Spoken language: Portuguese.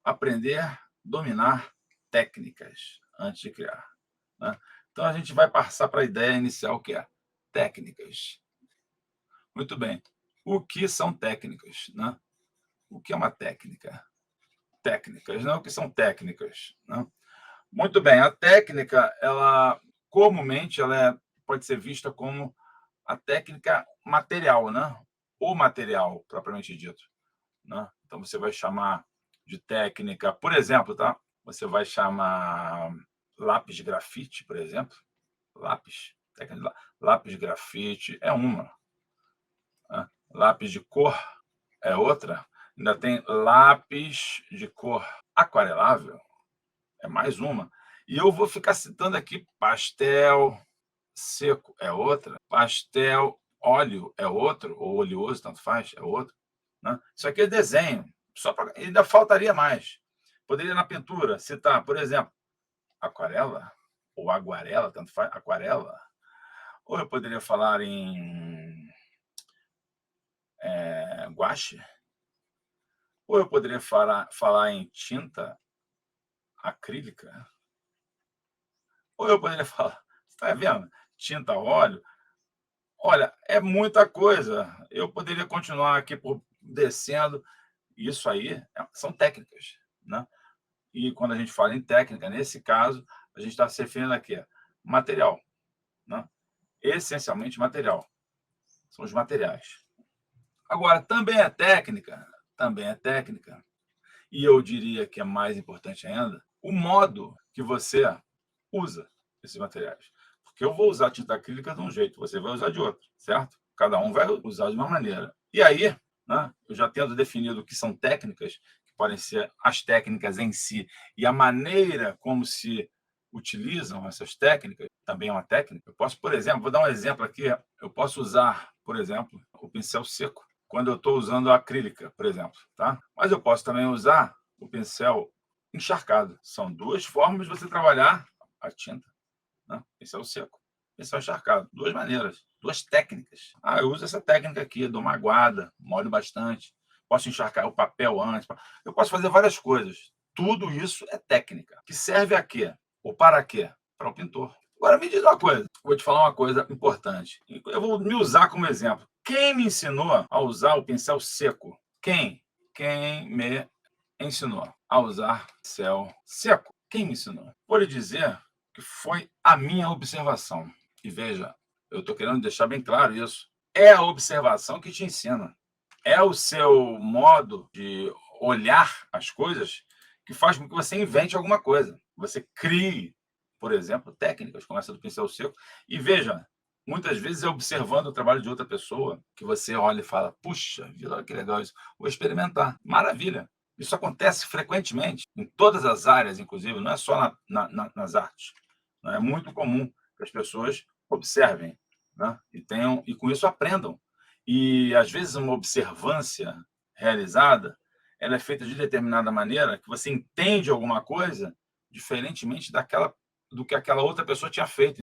aprender a dominar técnicas antes de criar, né. Então a gente vai passar para a ideia inicial, que é técnicas. Muito bem. O que são técnicas, né? O que é uma técnica? Técnicas, né, o que são técnicas, né? Muito bem, a técnica, ela comumente pode ser vista como a técnica material, né, o material propriamente dito, né. Então você vai chamar de técnica, por exemplo, tá, você vai chamar lápis de grafite, por exemplo, lápis, técnica de lápis de grafite é uma, né, lápis de cor é outra, ainda tem lápis de cor aquarelável, é mais uma. E eu vou ficar citando aqui pastel seco é outra, pastel óleo é outro, ou oleoso, tanto faz, é outro, né. Isso aqui é desenho, só pra ainda faltaria mais. Poderia na pintura citar, por exemplo, aquarela ou aguarela, tanto faz, aquarela, ou eu poderia falar em, guache, ou eu poderia falar em tinta acrílica, ou eu poderia falar, você está vendo? Tinta óleo. Olha, é muita coisa. Eu poderia continuar aqui por descendo. Isso aí são técnicas, né. E quando a gente fala em técnica, nesse caso, a gente está se referindo a quê? Material, né, essencialmente material, são os materiais. Agora, também é técnica, e eu diria que é mais importante ainda, o modo que você usa esses materiais. Porque eu vou usar tinta acrílica de um jeito, você vai usar de outro, certo? Cada um vai usar de uma maneira. E aí, né, eu já tendo definido o que são técnicas, que podem ser as técnicas em si, e a maneira como se utilizam essas técnicas, também é uma técnica. Eu posso, por exemplo, vou dar um exemplo aqui, eu posso usar, por exemplo, o pincel seco, quando eu estou usando a acrílica, por exemplo, tá? Mas eu posso também usar o pincel encharcado. São duas formas de você trabalhar a tinta, né, pincel seco, pincel encharcado, 2 maneiras, 2 técnicas. Ah, eu uso essa técnica aqui, dou uma aguada, molho bastante, posso encharcar o papel antes, eu posso fazer várias coisas. Tudo isso é técnica, que serve a quê? Ou para quê? Para o pintor. Agora me diz uma coisa, vou te falar uma coisa importante, eu vou me usar como exemplo. Quem me ensinou a usar o pincel seco? Quem? Quem me ensinou a usar pincel seco? Quem me ensinou? Vou lhe dizer que foi a minha observação. E veja, eu estou querendo deixar bem claro isso. É a observação que te ensina. É o seu modo de olhar as coisas que faz com que você invente alguma coisa. Você crie, por exemplo, técnicas como essa do pincel seco. E veja, muitas vezes é observando o trabalho de outra pessoa que você olha e fala: puxa vida, olha que legal isso, vou experimentar. Maravilha. Isso acontece frequentemente, em todas as áreas, inclusive, não é só nas artes. Né? É muito comum que as pessoas observem, né, e tenham, e com isso aprendam. E às vezes uma observância realizada, ela é feita de determinada maneira que você entende alguma coisa diferentemente do que aquela outra pessoa tinha feito.